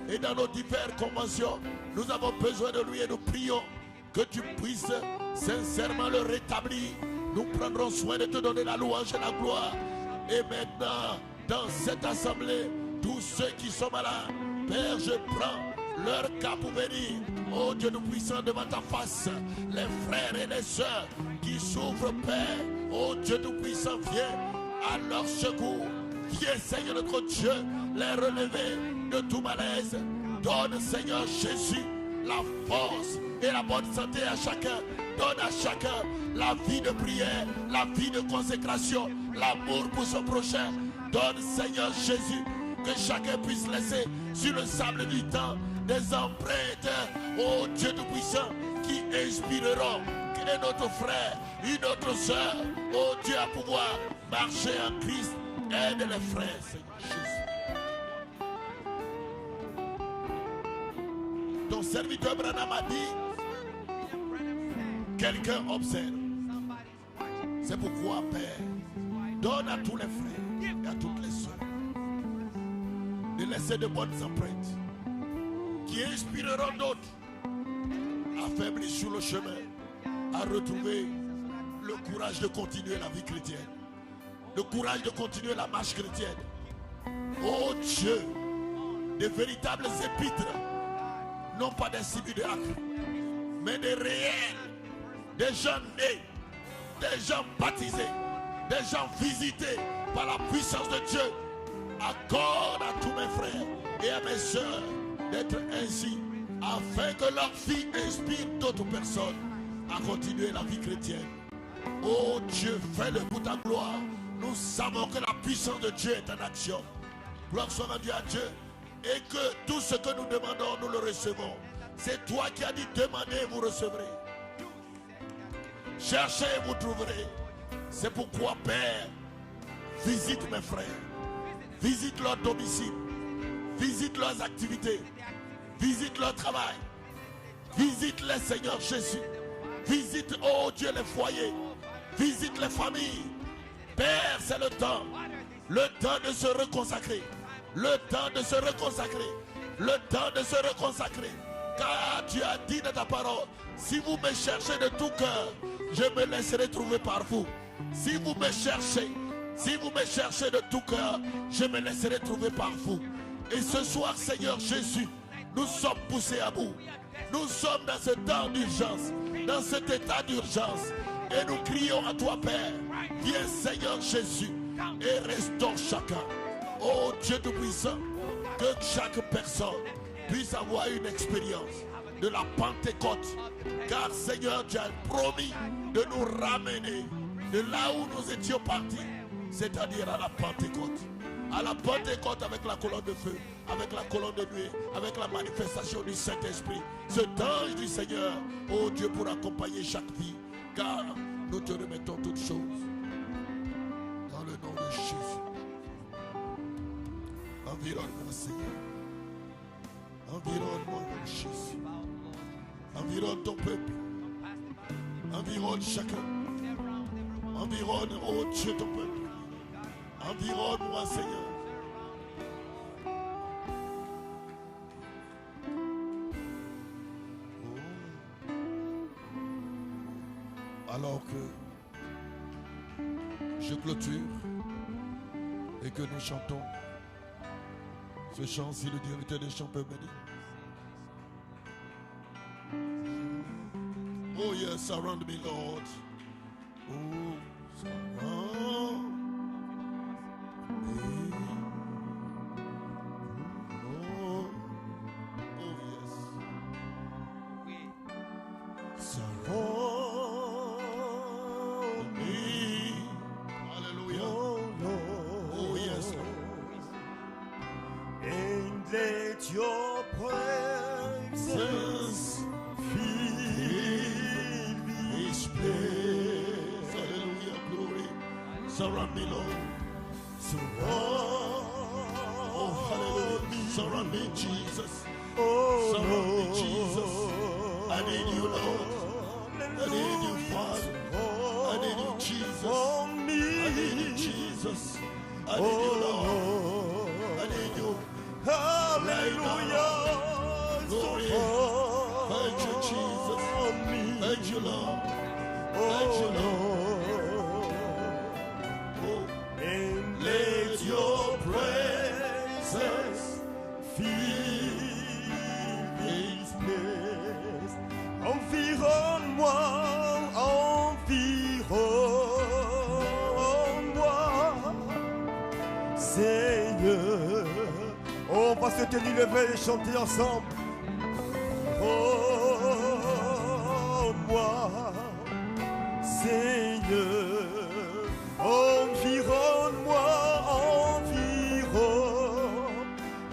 Et dans nos diverses conventions, nous avons besoin de lui et nous prions que tu puisses sincèrement le rétablir. Nous prendrons soin de te donner la louange et la gloire. Et maintenant, dans cette assemblée, tous ceux qui sont malades, Père, je prends leur cas pour venir. Oh Dieu Tout-Puissant, devant ta face, les frères et les sœurs qui souffrent, Père. Oh Dieu Tout-Puissant, viens à leur secours. Viens, Seigneur notre Dieu, les relever de tout malaise. Donne, Seigneur Jésus, la force et la bonne santé à chacun. Donne à chacun la vie de prière, la vie de consécration, l'amour pour son prochain. Donne, Seigneur Jésus, que chacun puisse laisser sur le sable du temps des empreintes, oh Dieu Tout-Puissant, qui inspireront un autre frère, une autre soeur, oh Dieu, à pouvoir marcher en Christ. Aide les frères, Seigneur Jésus. Ton serviteur Branham a dit, quelqu'un observe. C'est pourquoi, Père, donne à tous les frères et à toutes les sœurs de laisser de bonnes empreintes qui inspireront d'autres à faiblir sur le chemin, à retrouver le courage de continuer la vie chrétienne, le courage de continuer la marche chrétienne. Oh Dieu, des véritables épîtres, non pas des simulacres, mais des réels, des gens nés des gens baptisés, des gens visités par la puissance de Dieu. Accorde à tous mes frères et à mes soeurs d'être ainsi, afin que leur vie inspire d'autres personnes à continuer la vie chrétienne. Oh Dieu, fais-le pour ta gloire. Nous savons que la puissance de Dieu est en action. Gloire soit rendue à Dieu. Et que tout ce que nous demandons, nous le recevons. C'est toi qui as dit demandez et vous recevrez. Cherchez et vous trouverez. C'est pourquoi, Père, visite mes frères. Visite leur domicile. Visite leurs activités. Visite leur travail. Visite-les, Seigneur Jésus. Visite, oh Dieu, les foyers. Visite les familles. Père, c'est le temps. Le temps de se reconsacrer. Le temps de se reconsacrer. Le temps de se reconsacrer. Car tu as dit dans ta parole, si vous me cherchez de tout cœur, je me laisserai trouver par vous. Si vous me cherchez de tout cœur, je me laisserai trouver par vous. Et ce soir, Seigneur Jésus, nous sommes poussés à bout. Nous sommes dans ce temps d'urgence, dans cet état d'urgence. Et nous crions à toi, Père. Viens, Seigneur Jésus, et restaure chacun. Oh Dieu Tout-Puissant, que chaque personne puisse avoir une expérience de la Pentecôte. Car Seigneur, tu as promis de nous ramener de là où nous étions partis, c'est-à-dire à la Pentecôte. À la Pentecôte avec la colonne de feu, avec la colonne de nuée, avec la manifestation du Saint-Esprit. Cet ange du Seigneur, oh Dieu, pour accompagner chaque vie. Car nous te remettons toutes choses. Dans le nom de Jésus. Environne-moi, Seigneur. Environne-moi, mon Jésus. Environne ton peuple. Environne chacun. Environne, oh Dieu, ton peuple. Environne-moi, Seigneur. Oh. Alors que je clôture et que nous chantons ce chant, si le directeur des chants peut me dire. Oh yes, surround me, Lord. Oh, surround me. Oh, oh yes. Surround me. Hallelujah. Oh yes, Lord. And let your presence fill This place. Hallelujah, glory. Surround me, Lord. Oh, hallelujah. Surround me, Jesus. Surround me, Jesus. I need you, Lord. I need you, Father. I need you, Jesus. I need you, Jesus. I need you, Lord. I need you. Hallelujah. Glory. Thank you, Jesus. Thank you, Lord. Thank you, Lord. Oh, And let your presence fill this place. Environne-moi, environne-moi, Seigneur. On va se tenir lever et chanter ensemble. Environne-moi, Seigneur. Environne-moi,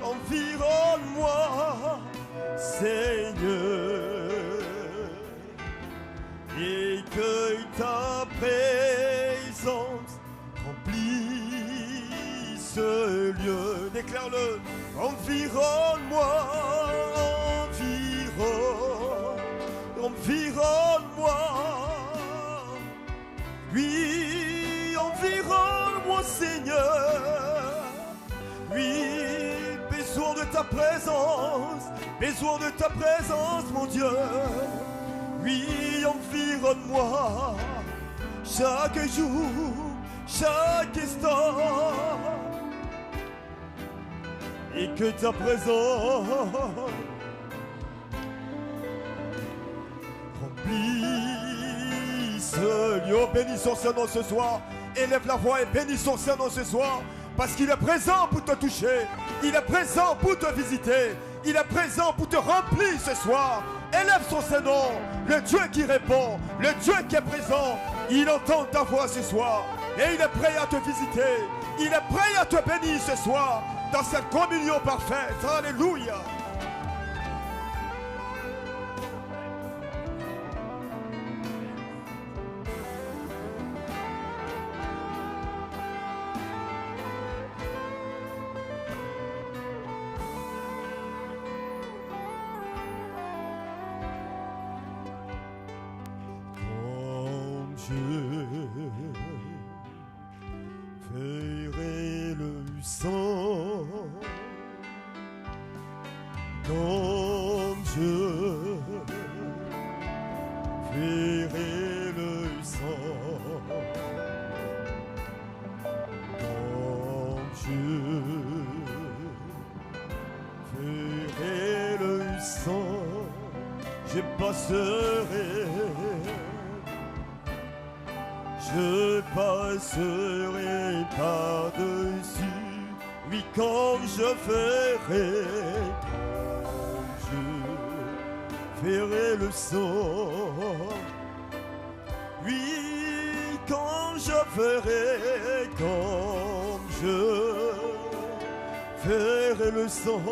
environne-moi, Seigneur. Et que ta présence remplisse ce lieu. Déclare-le. Environne-moi, environne-moi. Oui, environne-moi, Seigneur. Oui, besoin de ta présence, mon Dieu. Oui, environne-moi, chaque jour, chaque instant. Et que ta présence remplisse seul. Oh, bénissons son nom ce soir. Élève la voix et bénissons son nom ce soir. Parce qu'il est présent pour te toucher. Il est présent pour te visiter. Il est présent pour te remplir ce soir. Élève son Saint-Nom. Le Dieu qui répond. Le Dieu qui est présent. Il entend ta voix ce soir. Et il est prêt à te visiter. Il est prêt à te bénir ce soir. Dans cette communion parfaite. Alléluia. Verrai le sang, comme je verrai le sang, comme je verrai le sang, je passerai. Je passerai par-dessus, oui, comme je ferai, je verrai le sang. Oui, quand je verrai, comme je verrai le sang.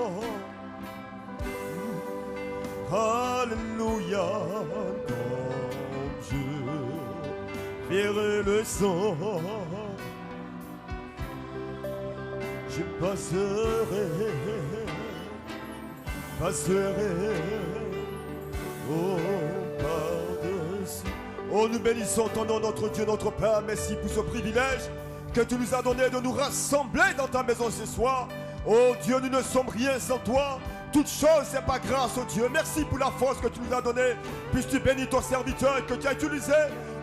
Alléluia, comme je verrai le sang, je passerai, oh, par-dessus. Oh, nous bénissons ton nom, notre Dieu, notre Père. Merci pour ce privilège que tu nous as donné de nous rassembler dans ta maison ce soir. Oh Dieu, nous ne sommes rien sans toi. Toute chose, c'est pas grâce au Dieu. Merci pour la force que tu nous as donnée. Puisses-tu bénir ton serviteur que tu as utilisé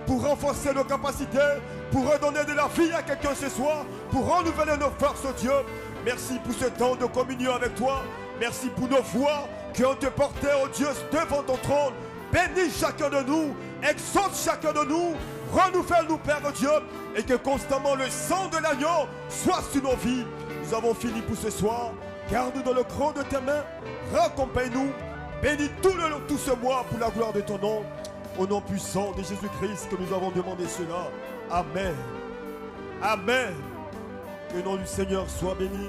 pour renforcer nos capacités, pour redonner de la vie à quelqu'un ce soir, pour renouveler nos forces, oh Dieu. Merci pour ce temps de communion avec toi. Merci pour nos voix qui ont te porté, oh Dieu, devant ton trône. Bénis chacun de nous, exauce chacun de nous, renouvelle-nous, Père oh Dieu, et que constamment le sang de l'agneau soit sur nos vies. Nous avons fini pour ce soir. Garde-nous dans le creux de tes mains, raccompagne-nous, bénis tout ce mois pour la gloire de ton nom. Au nom puissant de Jésus-Christ que nous avons demandé cela. Amen. Amen. Que le nom du Seigneur soit béni.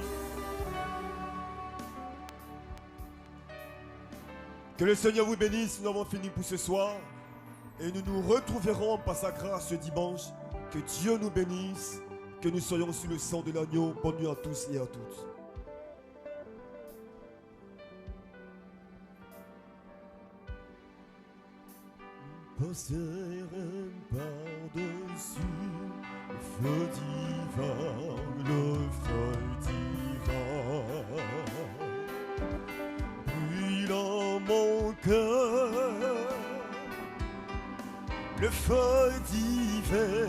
Que le Seigneur vous bénisse. Nous avons fini pour ce soir. Et nous nous retrouverons par sa grâce ce dimanche. Que Dieu nous bénisse. Que nous soyons sous le sang de l'agneau. Bonne nuit à tous et à toutes. Passer par-dessus le feu divin, le feu divin, brûlant mon cœur, le feu divin,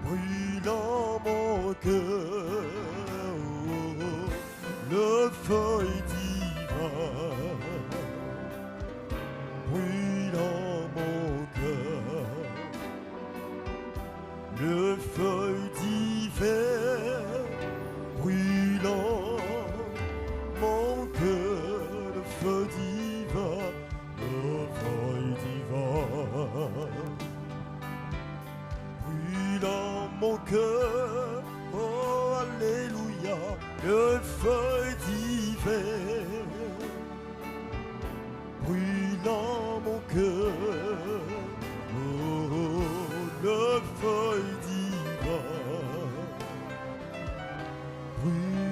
brûlant mon cœur, le feu divin. Brûlant mon cœur, le feu divin, brûlant mon cœur, le feu divin, le feu divin, brûlant mon cœur, oh alléluia, le feu divin. Brûlant mon cœur, oh, le feu divin, brûlant.